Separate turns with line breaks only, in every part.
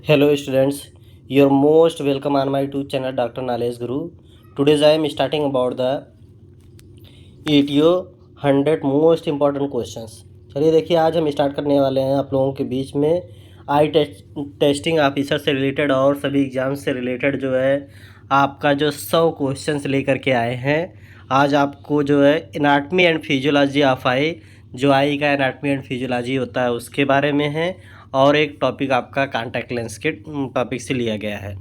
Hello students, you're most welcome on my YouTube channel Dr. Knowledge Guru. Today I am starting about the ETO 100 most important questions. चलिए देखिए, आज हम start करने वाले हैं आप लोगों के बीच में टेस्टिंग ऑफिसर से रिलेटेड और सभी एग्जाम्स से रिलेटेड जो है आपका जो 100 क्वेश्चंस लेकर के आए हैं। आज आपको जो है एनाटमी एंड फिजियोलॉजी ऑफ आई, जो आई का एनाटमी एंड फिजियोलॉजी होता है उसके बारे में है, और एक टॉपिक आपका कॉन्टैक्ट लेंस के टॉपिक से लिया गया है,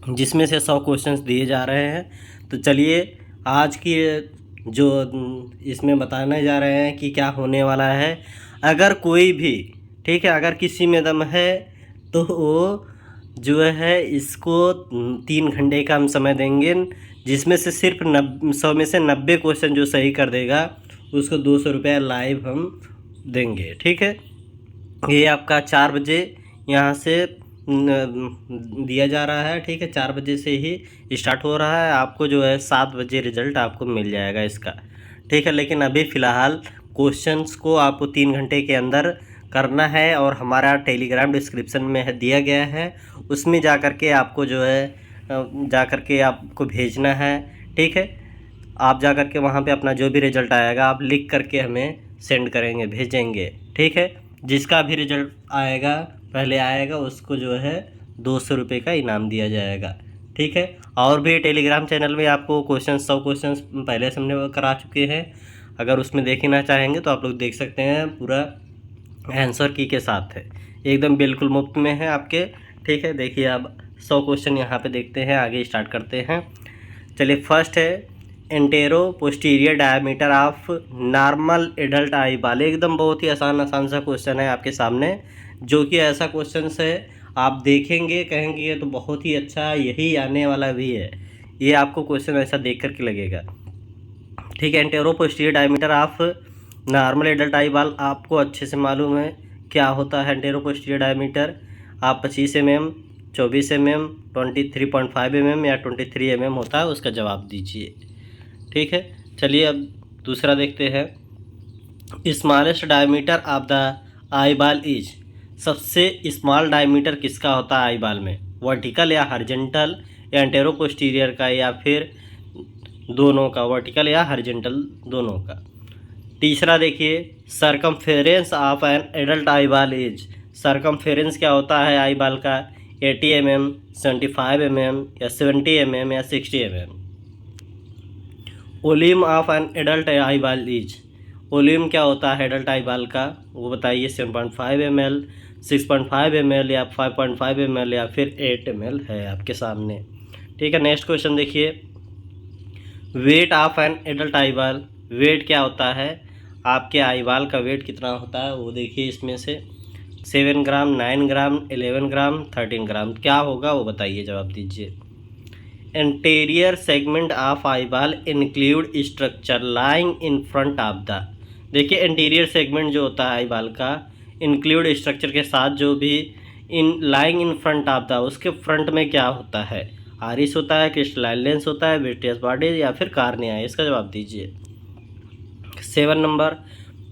जिसमें से 100 क्वेश्चंस दिए जा रहे हैं। तो चलिए आज की जो इसमें बताने जा रहे हैं कि क्या होने वाला है। अगर कोई भी, ठीक है, अगर किसी में दम है तो वो जो है इसको 3 घंटे का हम समय देंगे, जिसमें से सिर्फ 100 में से 90 क्वेश्चन जो सही कर देगा उसको 200 रुपये लाइव हम देंगे। ठीक है, ये आपका 4 बजे यहाँ से दिया जा रहा है। ठीक है, 4 बजे से ही स्टार्ट हो रहा है। आपको जो है 7 बजे रिजल्ट आपको मिल जाएगा इसका। ठीक है, लेकिन अभी फ़िलहाल क्वेश्चंस को आपको 3 घंटे के अंदर करना है, और हमारा टेलीग्राम डिस्क्रिप्शन में है दिया गया है, उसमें जा कर के आपको जो है जा कर के आपको भेजना है। ठीक है, आप जा कर के वहाँ पे अपना जो भी रिज़ल्ट आएगा आप लिख करके हमें सेंड करेंगे, भेजेंगे। ठीक है, जिसका भी रिज़ल्ट आएगा पहले आएगा उसको जो है 200 रुपये का इनाम दिया जाएगा। ठीक है, और भी टेलीग्राम चैनल में आपको 100 क्वेश्चंस पहले से हमने करा चुके हैं। अगर उसमें देखना चाहेंगे तो आप लोग देख सकते हैं, पूरा आंसर की के साथ है, एकदम बिल्कुल मुफ्त में है आपके। ठीक है, देखिए अब 100 क्वेश्चन यहाँ पे देखते हैं, आगे स्टार्ट करते हैं। चलिए, फर्स्ट है antero posterior diameter of normal adult eyeball. एकदम बहुत ही आसान सा क्वेश्चन है आपके सामने, जो कि ऐसा क्वेश्चन है आप देखेंगे कहेंगे ये तो बहुत ही अच्छा, यही आने वाला भी है। ये आपको क्वेश्चन ऐसा देख करके लगेगा। ठीक है, antero posterior diameter of normal adult eyeball आपको अच्छे से मालूम है क्या होता है। एंटेरो पोस्टीरियर डायमीटर आप 25 mm, 24 mm, 23.5 mm या 23 mm होता है, उसका जवाब दीजिए। ठीक है, चलिए अब दूसरा देखते हैं। Smallest diameter of the eyeball is. सबसे स्मॉल डायमीटर किसका होता है आई बाल में, वर्टिकल या हॉरिजॉन्टल, या एंटेरो पोस्टीरियर का, या फिर दोनों का, वर्टिकल या हॉरिजॉन्टल दोनों का। तीसरा देखिए, circumference of an adult eyeball is. Circumference क्या होता है आई बाल का, 80 mm, 75 mm या 70 mm या 60 mm। Volume of an adult eyeball is. Volume क्या होता है एडल्ट आई बाल का, वो बताइए। 7.5 ml, 6.5 ml या 5.5 ml या फिर 8 ml है आपके सामने। ठीक है, नेक्स्ट क्वेश्चन देखिए। वेट ऑफ एन एडल्ट आई बाल। वेट क्या होता है, आपके आई बाल का वेट कितना होता है वो देखिए, इसमें से 7 ग्राम, 9 ग्राम, 11 ग्राम, 13 ग्राम क्या होगा वो बताइए, जवाब दीजिए। एंटीरियर सेगमेंट ऑफ आई बाल include structure lying in front of the. देखिए, एंटीरियर सेगमेंट जो होता है आई बाल का, इंक्लूड स्ट्रक्चर के साथ जो भी in lying in front of the, उसके फ्रंट में क्या होता है, आरिस होता है, क्रिस्टलाइन लेंस होता है, विट्रियस बॉडी या फिर कार्निया है, इसका जवाब दीजिए। 7 number,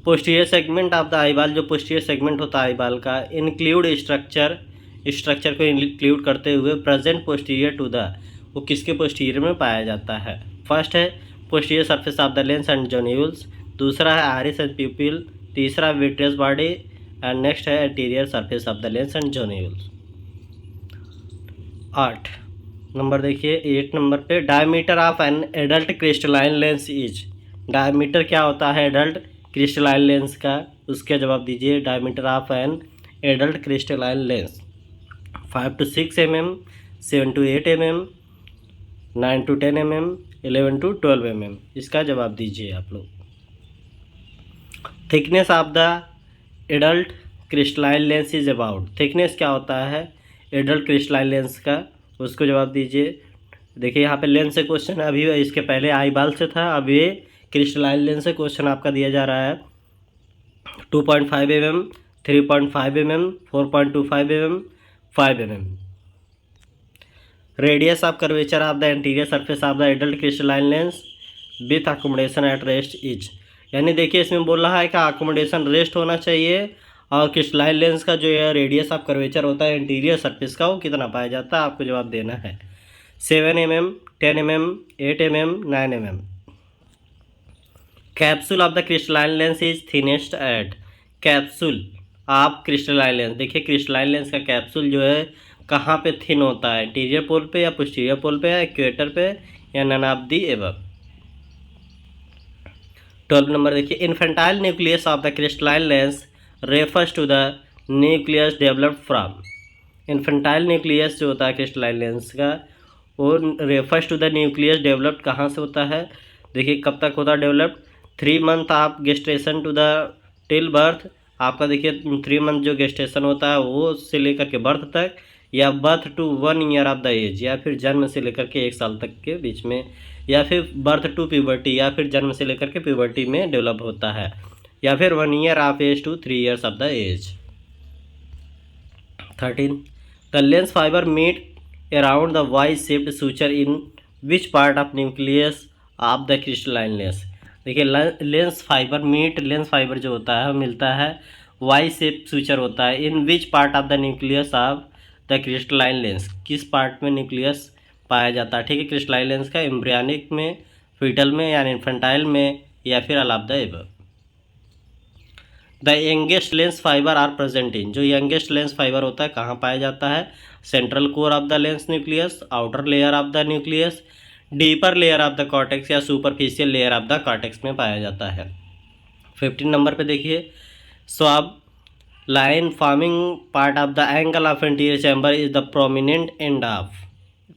posterior segment of the eyeball. जो पोस्टीरियर सेगमेंट होता है आई बाल का, इंक्लूड स्ट्रक्चर को इंक्लूड करते हुए प्रेजेंट पोस्टीरियर टू द, वो किसके पोस्टीरियर में पाया जाता है। फर्स्ट है posterior surface of the lens and zonules, दूसरा है आरिस एंड प्यूपिल, तीसरा विट्रियस बॉडी, एंड नेक्स्ट है anterior surface of the lens and zonules. 8 number देखिए, 8 नंबर पे diameter of an adult crystalline lens is. Diameter क्या होता है adult crystalline lens का, उसका जवाब दीजिए। Diameter of an adult crystalline lens 5 to 6 mm, 7 to 8 mm, 9 to 10 mm, 11 to 12 mm, इसका जवाब दीजिए आप लोग। Thickness of the adult crystalline lens is about. Thickness क्या होता है एडल्ट क्रिस्टलाइन लेंस का, उसको जवाब दीजिए। देखिए यहाँ पे लेंस से क्वेश्चन है, अभी इसके पहले आई बाल से था, अब ये क्रिस्टलाइन लेंस से क्वेश्चन आपका दिया जा रहा है। 2.5 mm, 3.5 mm, 4.25 mm, 5 mm। Radius of curvature of the anterior surface of the adult crystalline lens with accommodation at rest is. यानी देखिए इसमें बोल रहा है कि अकोमोडेशन रेस्ट होना चाहिए और क्रिस्टलाइन लेंस का जो है रेडियस ऑफ कर्वेचर होता है इंटीरियर सरफेस का, वो कितना पाया जाता है, आपको जवाब देना है। 7 mm, 10 mm, 8 mm, 9 mm। Capsule of the crystalline lens is thinnest at. Capsule of crystalline lens, देखिए क्रिस्टलाइन लेंस का कैप्सूल जो है कहाँ पे थिन होता है, इंटीरियर पोल पे या पोस्टीरियर पोल पे या इक्वेटर पे या none of the above. 12 number देखिए, infantile nucleus of the crystalline lens refers to the nucleus developed from. Infantile nucleus जो होता है क्रिस्टलाइन लेंस का, वो refers to the nucleus developed कहाँ से होता है, देखिए कब तक होता है developed, 3 month of gestation to the till birth. आपका देखिए 3 मंथ जो गेस्टेशन होता है वो से लेकर के बर्थ तक, या birth to 1 year of the age, या फिर जन्म से लेकर के 1 साल तक के बीच में, या फिर बर्थ टू प्यूबर्टी, या फिर जन्म से लेकर के प्यूबर्टी में डेवलप होता है, या फिर 1 year of age to 3 years of the age. 13, the lens fiber meet around the Y shaped suture in which part of nucleus of the crystalline lens. देखिए लेंस फाइबर जो होता है वो मिलता है वाई शेप suture होता है in which part of the nucleus of the crystalline lens, किस पार्ट में न्यूक्लियस पाया जाता है, ठीक है, क्रिस्टलाइन लेंस का, एम्ब्रियनिक में, फीटल में यानी इन्फेंटाइल में, या फिर all of the above. The youngest lens fibre are present in, जो यंगेस्ट लेंस फाइबर होता है कहाँ पाया जाता है, central core of the lens nucleus, outer layer of the nucleus, deeper layer of the cortex या superficial layer of the cortex में पाया जाता है। 15 नंबर पे देखिए, Schwalbe line forming part of the angle of anterior chamber is the prominent end of.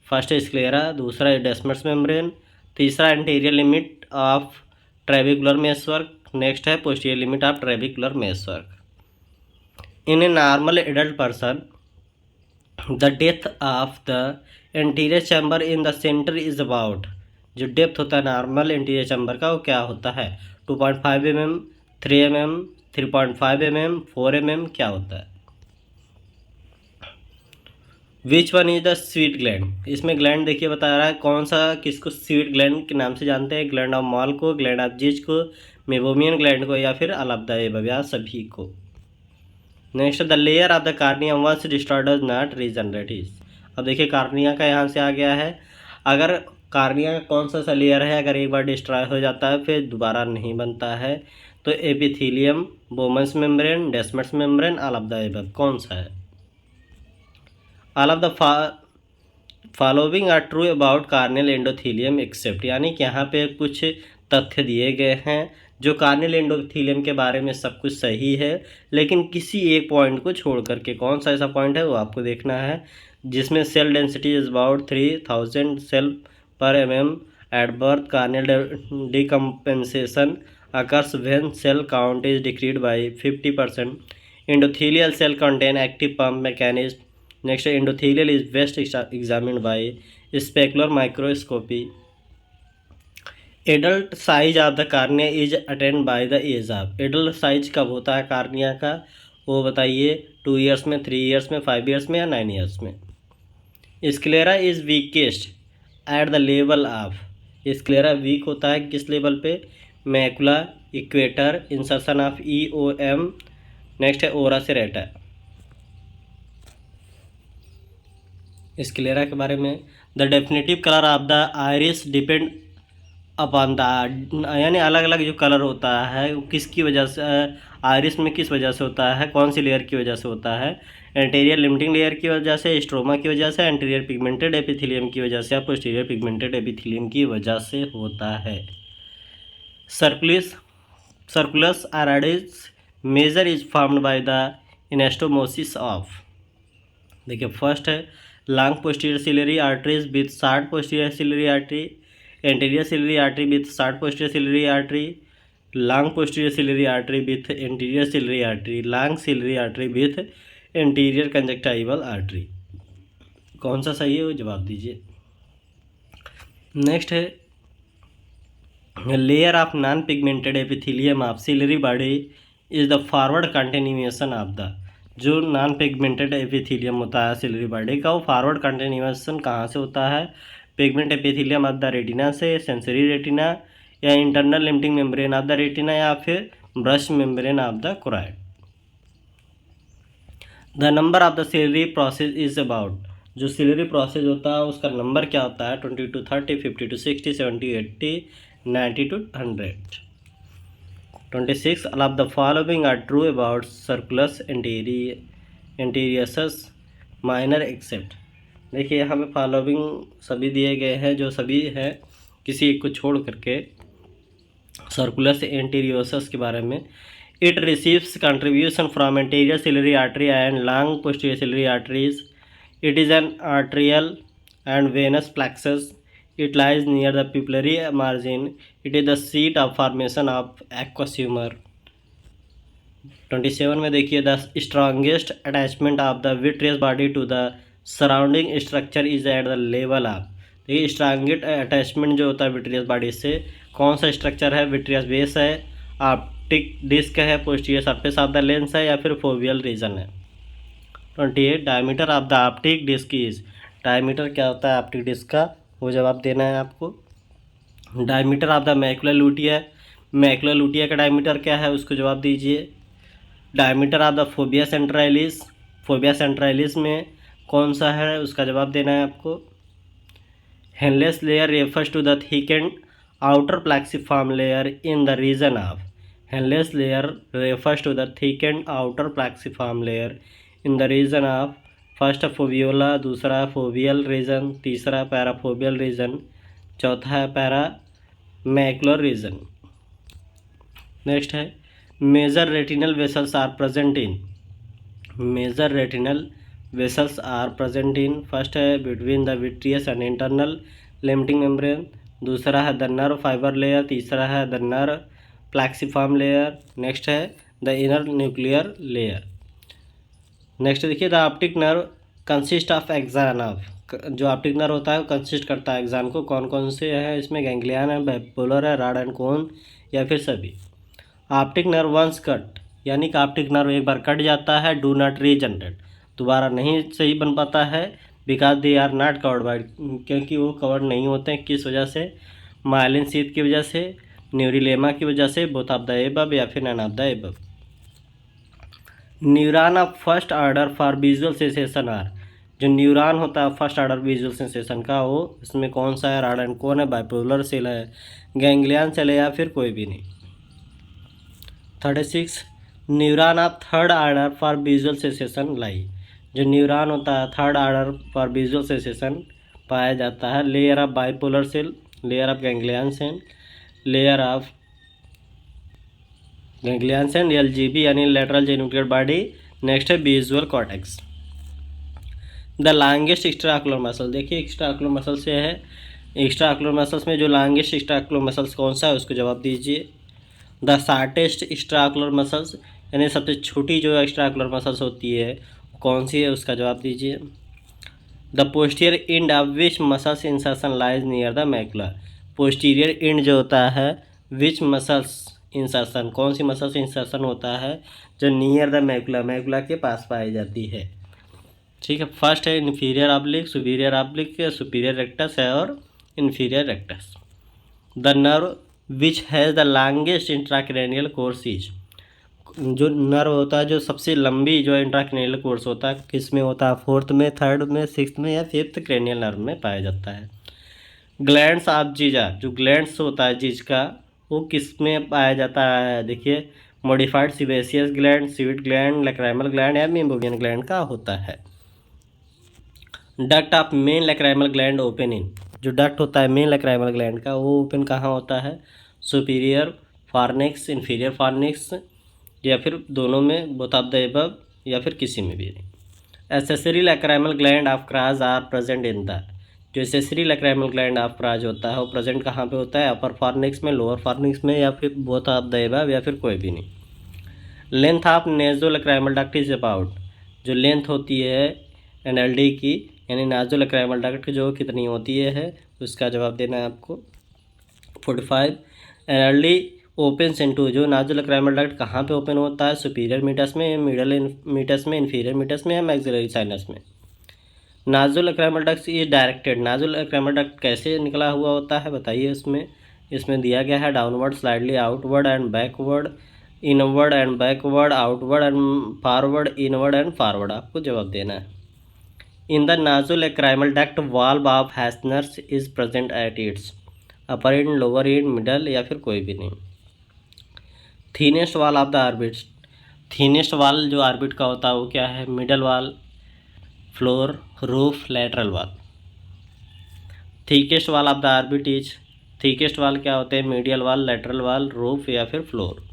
First sclera, दूसरा Descemet membrane, तीसरा anterior limit of trabecular meshwork, next है posterior limit of trabecular meshwork. In a normal adult person the depth of the anterior chamber in the centre is about, जो depth होता है normal anterior chamber का वो क्या होता है, 2.5 mm, 3 mm, 3.5 mm, 4 mm क्या होता है। Which one is the sweet gland, इसमें ग्लैंड देखिए बता रहा है कौन सा, किसको स्वीट ग्लैंड के नाम से जानते हैं, ग्लैंड ऑफ मॉल को, ग्लैंड ऑफ जिज को, मेबोमियन ग्लैंड को, या फिर ऑल ऑफ द एबव या सभी को। Next, the layer of the cornea once destroyed does not regenerate. अब देखिए कार्निया का यहाँ से आ गया है, अगर कार्निया का कौन सा लेयर है अगर एक बार डिस्ट्रॉय हो जाता है फिर दोबारा नहीं बनता है, तो epithelium, Bowman's membrane, Descemet membrane, all of the above कौन सा है। All of the following are true about corneal endothelium except, यानी कि यहाँ पे कुछ तथ्य दिए गए हैं जो कार्नियल एंडोथेलियम के बारे में सब कुछ सही है, लेकिन किसी एक पॉइंट को छोड़ करके, कौन सा ऐसा पॉइंट है वो आपको देखना है, जिसमें cell density is about 3000 cell per mm at birth, corneal decompensation occurs when cell count is decreased by 50%, endothelial cell contain active pump mechanism. Next, endothelial is best examined by specular microscopy. Adult size of the cornea is attained by the age of, adult size कब होता है cornea का वो बताइए, 2 years में, 3 years में, 5 years में या 9 ईयर्स में। Sclera is weakest at the level of, sclera weak होता है किस लेवल पे, macula, equator, insertion of EOM, next है ओरा सेरेटा। स्क्लेरा के बारे में, the definitive colour of the iris depend upon the, यानी अलग अलग जो कलर होता है वो किसकी वजह से, आइरिस में किस वजह से होता है, कौन सी लेयर की वजह से होता है, एंटीरियर लिमिटिंग लेयर की वजह से, स्ट्रोमा की वजह से, एंटीरियर पिगमेंटेड एपिथेलियम की वजह से, या पोस्टीरियर पिगमेंटेड एपिथेलियम की वजह से होता है। Circulus iridis major is formed by the anastomosis of, देखिए फर्स्ट है long posterior ciliary arteries with short posterior ciliary artery, anterior ciliary artery with short posterior ciliary artery, long posterior ciliary artery with anterior ciliary artery, long ciliary artery with anterior conjunctival artery, कौन सा सही है वो जवाब दीजिए। Next है layer of non pigmented epithelium of ciliary body is the forward continuation of the, जो non pigmented epithelium होता है सिलरी बॉडी का वो फॉरवर्ड कंटिन्यूएशन कहाँ से होता है, pigment epithelium of the retina से, सेंसरी रेटिना, या internal limiting membrane of the retina, या फिर Bruch's membrane of the choroid. The number of the ciliary process is about, जो सिलरी प्रोसेस होता है उसका नंबर क्या होता है? 20 to 30, 50 to 60, 70, 80, 90 to 100। 26 all of the following are true about circulus interius minor except। देखिए हमें फॉलोइंग सभी दिए गए हैं, जो सभी हैं किसी एक को छोड़ करके सर्कुलस एंटीरियोसस के बारे में। It receives contribution from anterior ciliary artery and long posterior ciliary arteries. It is an arterial and venous plexus. It lies near the pupillary margin. It is the seat of formation of aqueous humour. 27 में देखिए the strongest attachment of the vitreous body to the surrounding structure is at the level of. देखिए strongest attachment जो होता है vitreous body से, कौन सा structure है? विट्रियस बेस है, ऑप्टिक डिस्क है, posterior surface of the lens है, या फिर फोवियल रीजन है। 28 diameter of the optic disc is. Diameter क्या होता है ऑप्टिक डिस्क का, वो जवाब देना है आपको। Diameter of the macular lutea, macular lutea का डायमीटर क्या है उसको जवाब दीजिए। Diameter of the fovea centralis, fovea centralis में कौन सा है उसका जवाब देना है आपको। Henle's layer refers to the thickened outer plexiform layer in the region of. Henle's layer refers to the thickened outer plexiform layer in the region of. First foveola, दूसरा फोवियल रीजन, तीसरा पैराफोबियल रीजन, चौथा है para macular region. Next है major retinal vessels are present in. Major retinal vessels are present in, first है between the vitreous and internal limiting membrane, दूसरा है the nerve fibre layer, तीसरा है the nerve plexiform layer, next है the inner nuclear layer. Next देखिए the optic nerve consist of axon of. जो optic nerve होता है वो कंसिस्ट करता है एक्सान को, कौन कौन से है इसमें? गैंग्लियन है, बाइपोलर है, रॉड एंड कोन, या फिर सभी। ऑप्टिक नर्व वंस कट, यानी कि ऑप्टिक नर्व एक बार कट जाता है, डू नॉट रीजनरेट, दोबारा नहीं सही बन पाता है, because they are not covered by, क्योंकि वो कवर्ड नहीं होते हैं। किस वजह से? माइलिन शीथ की वजह से, न्यूरिलेमा की वजह से, बोथ ऑफ द एबव या फिर none of the above. Neuron of first order for visual sensation are. जो न्यूरॉन होता है फर्स्ट ऑर्डर विजुअल सेंसेशन का, वो इसमें कौन सा है? रॉड एंड कोन है, बाइपोलर सेल है, गैंग्लियन सेल है, या फिर कोई भी नहीं। 36 neuron of third order for visual sensation lie. जो न्यूरॉन होता है third order for visual sensation पाया जाता है layer of bipolar cell, layer of ganglion cell, layer of ganglion cell, LGB यानी लेटरल जेनिकुलर बॉडी, नेक्स्ट है visual cortex. The longest extraocular muscle, देखिए extraocular muscle से है, एक्स्ट्राऑक्युलर मसल्स में जो लॉन्गेस्ट एक्स्ट्राऑक्युलर मसल्स कौन सा है उसको जवाब दीजिए। द शॉर्टेस्ट एक्स्ट्राऑक्युलर मसल्स, यानी सबसे छोटी जो एक्स्ट्राऑक्युलर मसल्स होती है कौन सी है उसका जवाब दीजिए। The posterior end of which muscles insertion lies near the macula. Posterior and जो होता है विच मसल्स इंसर्शन, कौन सी मसल्स इंसर्शन होता है जो नियर द मैकुला, मैकुला के पास पाई जाती है। ठीक है, फर्स्ट है inferior oblique, superior oblique, superior rectus है और inferior rectus. The nerve which has the longest intracranial course is. जो नर्व होता है जो सबसे लंबी जो इंट्राक्रैनियल कोर्स होता है किस में होता है? फोर्थ में, थर्ड में, सिक्स्थ में, या फिफ्थ क्रेनियल नर्व में पाया जाता है। ग्लैंड्स ऑफ जीजा, जो ग्लैंड्स होता है जीज का वो किस में पाया जाता है? देखिए modified sebaceous gland, sweet gland, lacrimal gland या मेम्ब्रेन ग्लैंड का होता है। Duct of main lacrimal gland open in. जो डक्ट होता है मेन लैक्राइमल ग्लैंड का वो ओपन कहाँ होता है? सुपीरियर फॉर्निक्स, इन्फीरियर फॉर्निक्स, या फिर दोनों में, बोथ ऑफ द एबव, या फिर किसी में भी नहीं। Accessory lacrimal gland of Krause are present in the. जो accessory lacrimal gland of Krause होता है वो प्रेजेंट कहाँ पे होता है? अपर फॉर्निक्स में, लोअर फॉर्निक्स में, या फिर बोथ ऑफ द एबव, या फिर कोई भी नहीं। Length of नेजो lacrimal duct is about. जो लेंथ होती है एनएलडी की, यानी नाजो लैक्राइमल डक्ट जो कितनी होती है उसका जवाब देना है आपको। 45 एनएलडी ओपन इनटू। जो नाजो लैक्राइमल डक्ट कहाँ पे ओपन होता है? सुपीरियर मीटस में, मिडल मीटस में, इन्फीरियर मीटस में, या मैक्सिलरी साइनस में। Naso lacrimal duct is directed. Naso lacrimal duct कैसे निकला हुआ होता है बताइए उसमें। इसमें दिया गया है downward, slightly outward and backward, inward and backward, outward and forward, inward and forward, आपको जवाब देना है। In the nasolacrimal duct valve of Hasner's is present at its upper end, lower end, middle, या फिर कोई भी नहीं। Thinnest wall of the orbit, thinnest वाल जो ऑर्बिट का होता है वो क्या है? मिडल वाल, फ्लोर, रूफ, लैटरल वाल। Thickest wall of the orbit is, thickest वाल क्या होते हैं? मीडियल वाल, लैटरल वाल, रूफ, या फिर floor.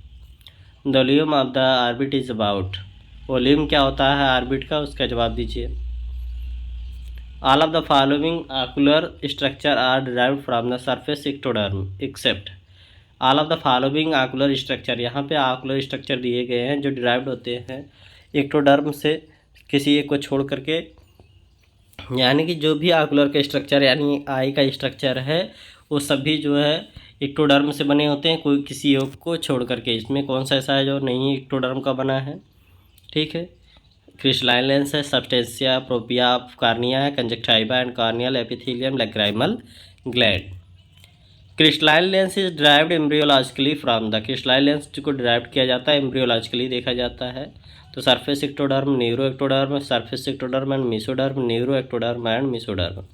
The volume of the orbit is about, volume क्या होता है ऑर्बिट का, उसका जवाब दीजिए। All of the following ocular structure are derived from the surface ectoderm except, all of the following ocular structure, यहाँ पे आकुलर स्ट्रक्चर दिए गए हैं जो डिराइव्ड होते हैं एक्टोडर्म से, किसी एक को छोड़ करके, यानी कि जो भी आकुलर का स्ट्रक्चर यानी आई का स्ट्रक्चर है वो सभी जो है एक्टोडर्म से बने होते हैं, कोई किसी एक को छोड़ करके। इसमें कौन सा ऐसा है जो नहीं एक्टोडर्म का बना है? ठीक है, क्रिस्टलाइन लेंस है, सब्सटेंसिया प्रोपिया कार्निया है, conjunctiva and corneal epithelium, lacrimal gland. Crystalline lens is derived embryologically from the, crystalline lens को ड्राइव किया जाता है, एम्ब्रियोलॉजिकली देखा जाता है तो surface ectoderm, neuro ectoderm, surface ectoderm and mesoderm, neuro ectoderm and mesoderm.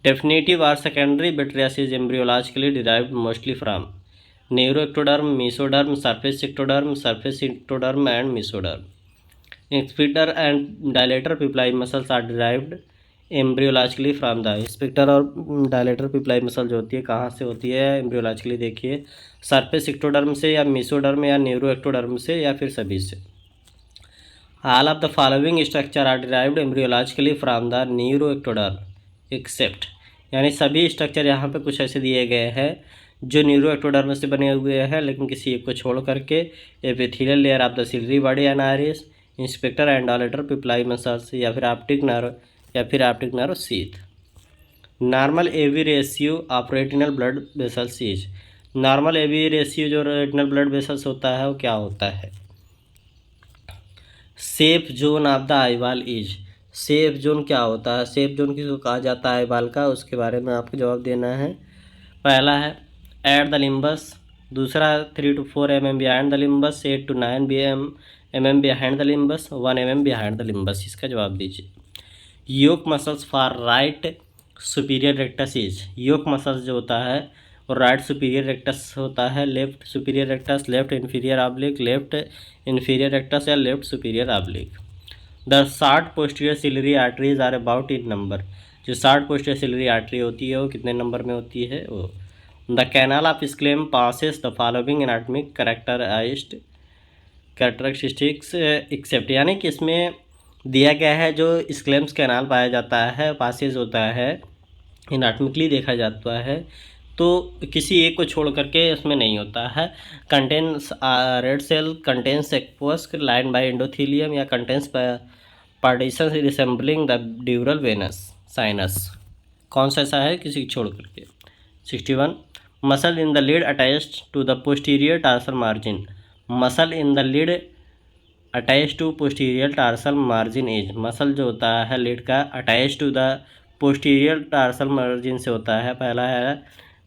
Definitive और secondary bacteria is embryologically derived mostly from neuro ectoderm, mesoderm, surface ectoderm and mesoderm. Sphincter and dilator pupillae muscles are derived embryologically from the, स्पिक्टर और dilator Piplai muscle जो होती है कहाँ से होती है एम्ब्रियोलॉजिकली? देखिए सरफेस एक्टोडर्म से, या मेसोडर्म, या न्यूरो एक्टोडर्म से, या फिर सभी से। All of the following structure are derived embryologically from the neuro ectoderm except, यानी सभी स्ट्रक्चर यहाँ पे कुछ ऐसे दिए गए हैं जो न्यूरो एक्टोडर्म से बने हुए हैं, लेकिन किसी एक को छोड़ करके epithelial layer of the ciliary body and iris, sphincter and dilator pupillae muscles, या फिर optic nerve sheath. Normal AV ratio of retinal blood vessels is, normal AV ratio जो रेटिनल ब्लड वेसल्स होता है वो क्या होता है? Safe zone of the eyeball is, safe zone क्या होता है? सेफ जोन किसको कहा जाता है आईबाल का, उसके बारे में आपको जवाब देना है। पहला है एट द लिम्बस, दूसरा 3 to 4 mm behind the limbus, 8 to 9 mm behind the limbus, 1 mm behind the limbus, इसका जवाब दीजिए। Yoke muscles for right superior rectus is, yoke muscles जो होता है और राइट सुपीरियर रेक्टस होता है, left superior rectus, left inferior oblique, left inferior rectus, या left superior oblique. The short posterior ciliary arteries are about in number, जो short posterior ciliary artery होती है वो कितने नंबर में होती है? वो। The canal of Schlemm passes the following anatomic characteristics except, यानी कि इसमें दिया गया है जो स्क्लेम्स कैनाल पाया जाता है, पासेज होता है, एनाटॉमिकली देखा जाता है, तो किसी एक को छोड़ करके उसमें नहीं होता है। Contains red cell, contains aqueous line by endothelium, या contains partition resembling the dural venous sinus, कौन सा ऐसा है किसी को छोड़ करके? 61 muscle in the lid attached to the posterior tarsal margin, muscle in the lid attach to posterior tarsal margin is, muscle जो होता है लीड का attach to the posterior tarsal margin से होता है। पहला है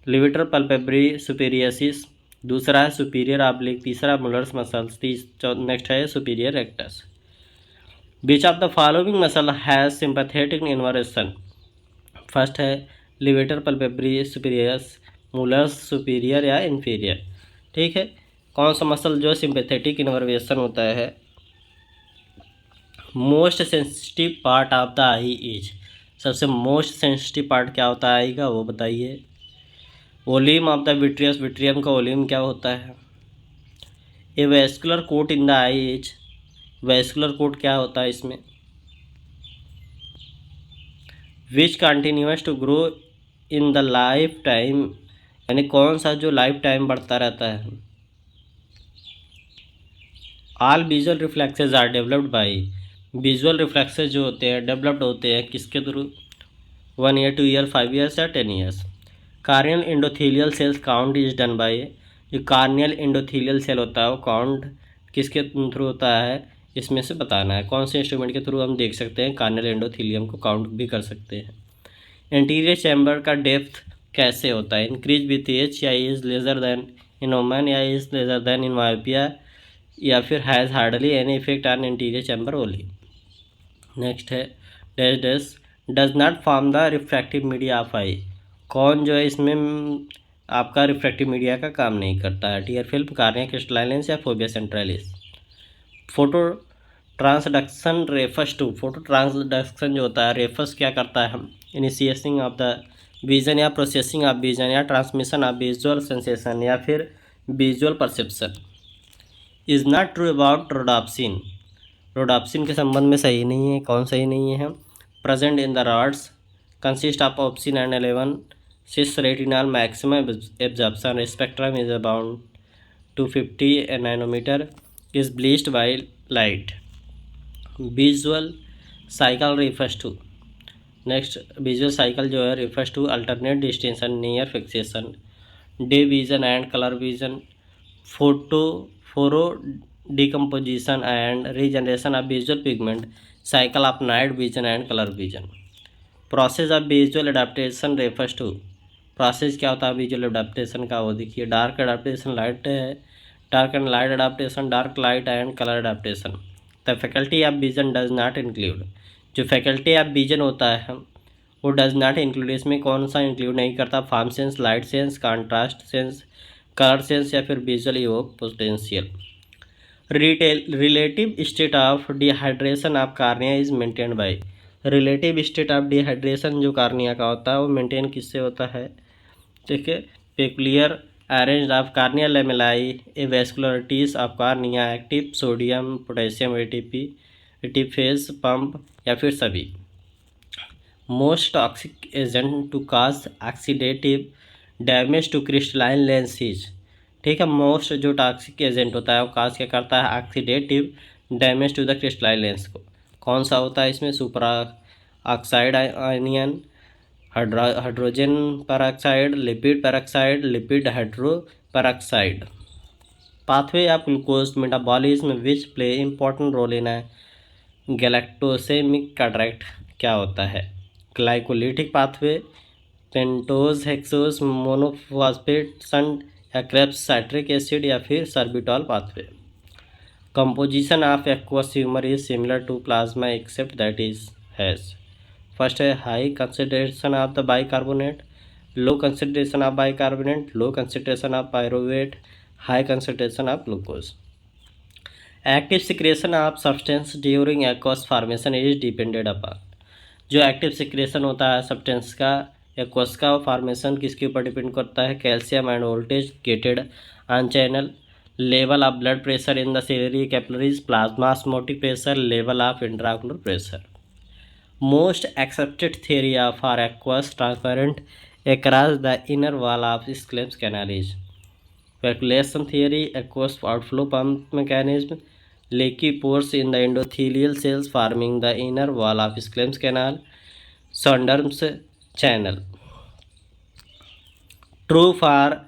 लिविटर पल्पेब्री सुपीरियसिस, दूसरा है सुपीरियर ऑब्लिक, तीसरा मुलर्स मसल्स, नेक्स्ट है superior rectus. Beach of the following muscle has sympathetic inversion, first है लिविटर पल्पेब्री सुपीरियस, मुलर्स सुपीरियर या इन्फीरियर। ठीक है, कौन सा मसल जो सिंपैथेटिक इन्वर्वेशन होता है? Most sensitive part of the eye is, सबसे मोस्ट सेंसिटिव पार्ट क्या होता है आई का वो बताइए। Volume of the vitreous, vitreous का वॉल्यूम क्या होता है? A vascular coat in the eye is, vascular coat क्या होता है इसमें? Which continues to grow in the lifetime, यानी कौन सा जो लाइफ टाइम बढ़ता रहता है? All visual reflexes are developed by, visual reflexes जो होते हैं डेवलप्ड होते हैं किसके थ्रू? 1 year, 2 year, 5 years या 10 years। Corneal endothelial cells count is done by, जो कार्नियल एंडोथेलियल सेल होता है वो काउंट किसके थ्रू होता है? इसमें से बताना है कौन से इंस्ट्रूमेंट के थ्रू हम देख सकते हैं कार्नियल एंडोथेलियम को काउंट भी कर सकते हैं। एंटीरियर चैम्बर का डेप्थ कैसे होता है? इंक्रीज विथ एज, या is larger than in women, या is larger than in myopia, या फिर has hardly any effect on anterior chamber only. Next है dash dash does not form the refractive media of eye. कौन जो है इसमें आपका रिफ्रैक्टिव मीडिया का काम नहीं करता है? Tear film, cornea crystalline lens या fovea centralis. Phototransduction refers to, phototransduction जो होता है रेफर्स क्या करता है? हम इनिशिएटिंग ऑफ द विजन या प्रोसेसिंग ऑफ विजन या ट्रांसमिशन ऑफ विजुअल सेंसेशन या फिर visual perception. Is not true about rhodopsin. Rhodopsin के संबंध में सही नहीं है। कौन सही नहीं है? Present in the rods consist of opsin and 11 cis retinal maximum absorption spectrum is about 250 nanometre is bleached by light. Visual cycle refers to, next visual cycle जो है refers to alternate distinction near fixation, day vision and colour vision, photodecomposition and regeneration of visual pigment, cycle of night vision and colour vision. Process of visual adaptation refers to, process क्या होता है visual adaptation का? वो देखिए dark adaptation, light है dark and light adaptation, dark light and colour adaptation. The faculty of vision does not include, जो faculty of vision होता है वो डज नॉट इंक्लूड, इसमें कौन सा इंक्लूड नहीं करता? Form sense, light sense, contrast sense, colour sense या फिर visual evoke potential. Relative state of dehydration of cornea is maintained by, relative state of dehydration जो कार्निया का होता है वो मेंटेन किससे होता है? ठीक है, peculiar arrange of cornea lamellae, a vascularities of cornea, active sodium potassium ATP ATPase pump या फिर सभी। Most toxic agent to cause oxidative damage to crystalline lenses. ठीक है, मोस्ट जो टॉक्सिक एजेंट होता है वो काज क्या करता है? Oxidative damage to the crystalline lens को। कौन सा होता है इसमें? Superoxide anion, hydrogen peroxide, lipid peroxide, lipid hydroperoxide. Pathway of glucose metabolism which play important role in galactosemic cataract क्या होता है? Glycolytic pathway, pentose hexose monophosphate shunt या क्रेब्स साइट्रिक एसिड या फिर sorbitol pathway. Composition of aqueous humour is similar to plasma except that is has. First है high concentration of the bicarbonate, low concentration of bicarbonate, low concentration of pyruvate, high concentration of glucose. Active secretion of substance during aqueous formation is depended upon, जो active secretion होता है substance का aqueous का formation किसके ऊपर depend करता है? Calcium end voltage gated on channel, level of blood pressure in the ciliary capillaries, plasma osmotic pressure, level of intraocular pressure. Most accepted theory of are aqueous transparent across the inner wall of Schlemm's canal is speculation theory, aqueous outflow pump mechanism, leaky pores in the endothelial cells forming the inner wall of Schlemm's canal, Sonder's channel. True for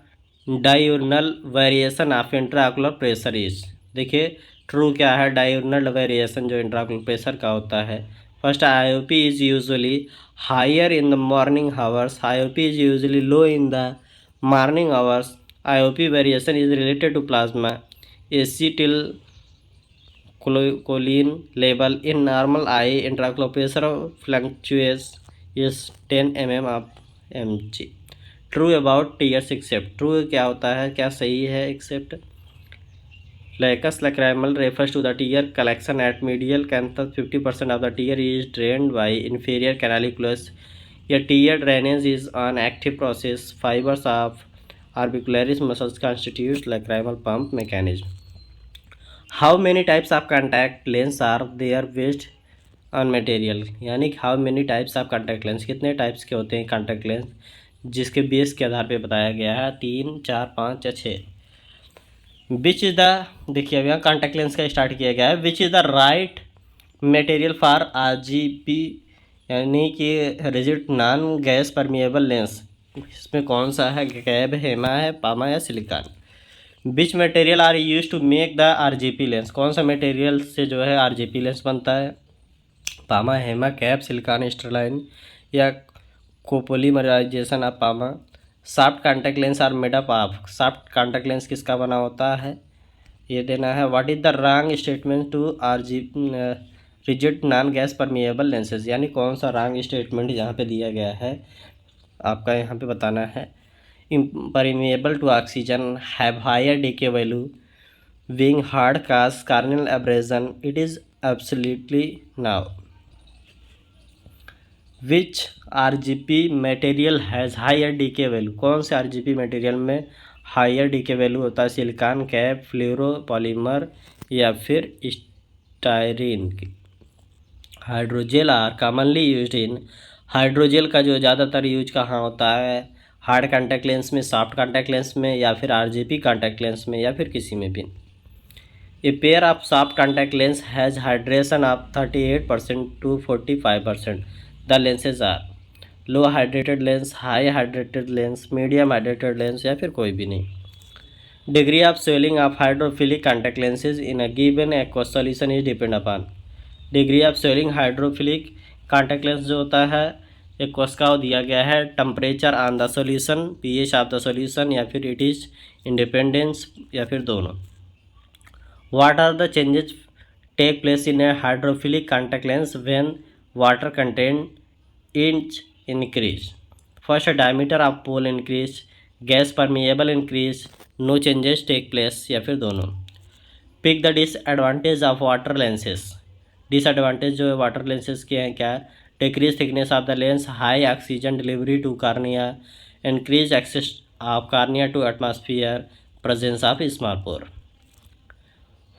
diurnal variation of intraocular pressure is, देखिए true क्या है? डायurnal variation जो intraocular pressure का होता है। First IOP is usually higher in the morning hours, IOP is usually low in the morning hours. IOP variation is related to plasma acetylcholine level in normal eye. Intraocular pressure fluctuates is 10 mm of mg. True about tears except, true क्या होता है? क्या सही है? Except Lacus lacrimal refers to the tear collection at medial canthus. 50% of the tear is drained by inferior canaliculus. A tear drainage is an active process. Fibers of orbicularis muscles constitute lacrimal pump mechanism. How many types of contact lens are there based on material? यानी how many types of contact lens, कितने types के होते हैं contact lens जिसके base के आधार पे बताया गया है? 3, 4, 5 या 6। विच इज़ द, देखिए अब यहाँ कॉन्टैक्ट लेंस का स्टार्ट किया गया है। Which is the right material for RGP यानी कि rigid non gas permeable lens, इसमें कौन सा है? गैब, हेमा है, पामा या silicone. Which material are use to make the RGP lens, कौन सा मटेरियल से जो है RGP लेंस बनता है? PMMA, HEMA, CAP, silicone, styrene या copolymerisation of PMMA. Soft contact lens are made up of, soft contact lens किसका बना होता है? ये देना है what is the wrong statement to rigid non gas permeable lenses, यानी कौन सा रॉन्ग स्टेटमेंट यहाँ पे दिया गया है आपका यहाँ पे बताना है। Permeable to oxygen, have higher DK value, being hard cast, corneal abrasion, it is absolutely now. Which RGP material has higher decay value, कौन से RGP मटेरियल में हायर डीके वैल्यू होता है, सिलिकॉन, कैप, फ्लोरोपॉलीमर या फिर styrene की। Hydrogel are commonly used in, hydrogel का जो ज़्यादातर यूज कहाँ होता है, हार्ड कॉन्टैक्ट लेंस में, सॉफ्ट कॉन्टैक्ट लेंस में या फिर RGP कॉन्टैक्ट लेंस में या फिर किसी में भी। A pair of soft contact lens has hydration of 38% to 45%. The lenses are low hydrated lens, high hydrated lens, medium hydrated lens या फिर कोई भी नहीं। Degree of swelling of hydrophilic contact lenses in a given aqueous solution is depend upon. Degree of swelling hydrophilic contact lens जो होता है aqueous का वो दिया गया है temperature on the solution, pH of the solution या फिर it is independence या फिर दोनों। What are the changes take place in a hydrophilic contact lens when water content is increase? First, diameter of pole increase, gas permeable increase, no changes take place या फिर दोनों। Pick the disadvantage of water lenses. Disadvantage जो है water lenses के हैं क्या? Decrease thickness of the lens, high oxygen delivery to cornea, increase access of cornea to atmosphere, presence of small pore.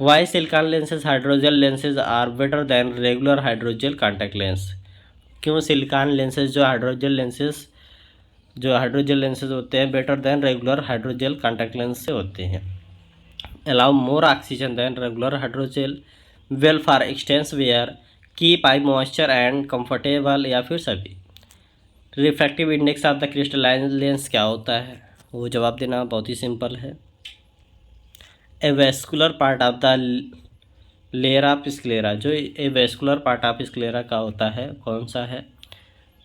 Why silicon lenses hydrogel lenses are better than regular hydrogel contact lens? क्यों silicone lenses जो hydrogel lenses होते हैं better than regular hydrogel contact lens से होते हैं। Allow more oxygen than regular hydrogel, well for extended wear, keep eye moisture and comfortable या फिर सभी। Refractive index of the crystalline lens क्या होता है, वो जवाब देना बहुत ही सिंपल है। A vascular part of the layer of sclera, जो a vascular part of sclera का होता है कौन सा है,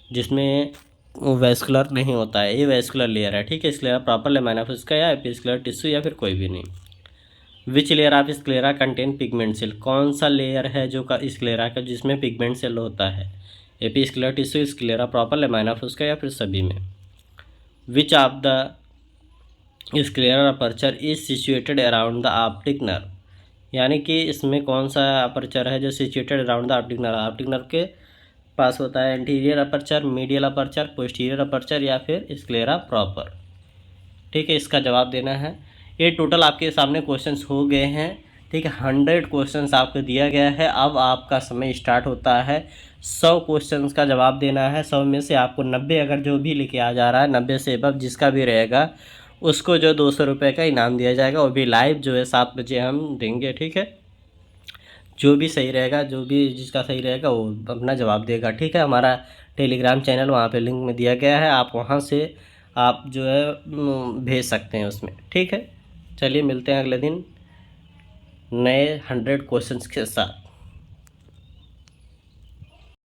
जिसमें वेस्कुलर नहीं होता है, ये वेस्कुलर लेयर है, ठीक है। स्क्लेरा प्रॉपर लेमाइना फुस्का या एपिस्क्लेरा टिश्यू या फिर कोई भी नहीं। Which layer of sclera contain pigment cell, कौन सा लेयर है जो का स्क्लेरा का जिसमें पिगमेंट सेल होता है, एपिस्क्लेरा टिश्यू, स्क्लेरा प्रॉपर लेमाइना फुस्का या फिर सभी में। Which of the scleral aperture is situated around the optic nerve, यानी कि इसमें कौन सा अपर्चर है जो situated around the optic nerve, optic nerve के पास होता है। Anterior aperture, medial aperture, posterior aperture या फिर स्क्लेरा प्रॉपर, ठीक है। इसका जवाब देना है। ये टोटल आपके सामने क्वेश्चंस हो गए हैं, ठीक है। 100 क्वेश्चंस आपको दिया गया है। अब आपका समय स्टार्ट होता है 100 क्वेश्चंस का जवाब देना है। 100 में से आपको 90 अगर जो भी लेके आ जा रहा है, 90 से अब जिसका भी रहेगा उसको जो 200 रुपये का इनाम दिया जाएगा, वो भी लाइव जो है 7 बजे हम देंगे, ठीक है। जो भी सही रहेगा, जो भी जिसका सही रहेगा वो अपना जवाब देगा, ठीक है। हमारा टेलीग्राम चैनल वहाँ पे लिंक में दिया गया है, आप वहाँ से आप जो है भेज सकते हैं उसमें, ठीक है। चलिए मिलते हैं अगले दिन नए 100 क्वेश्चंस के साथ।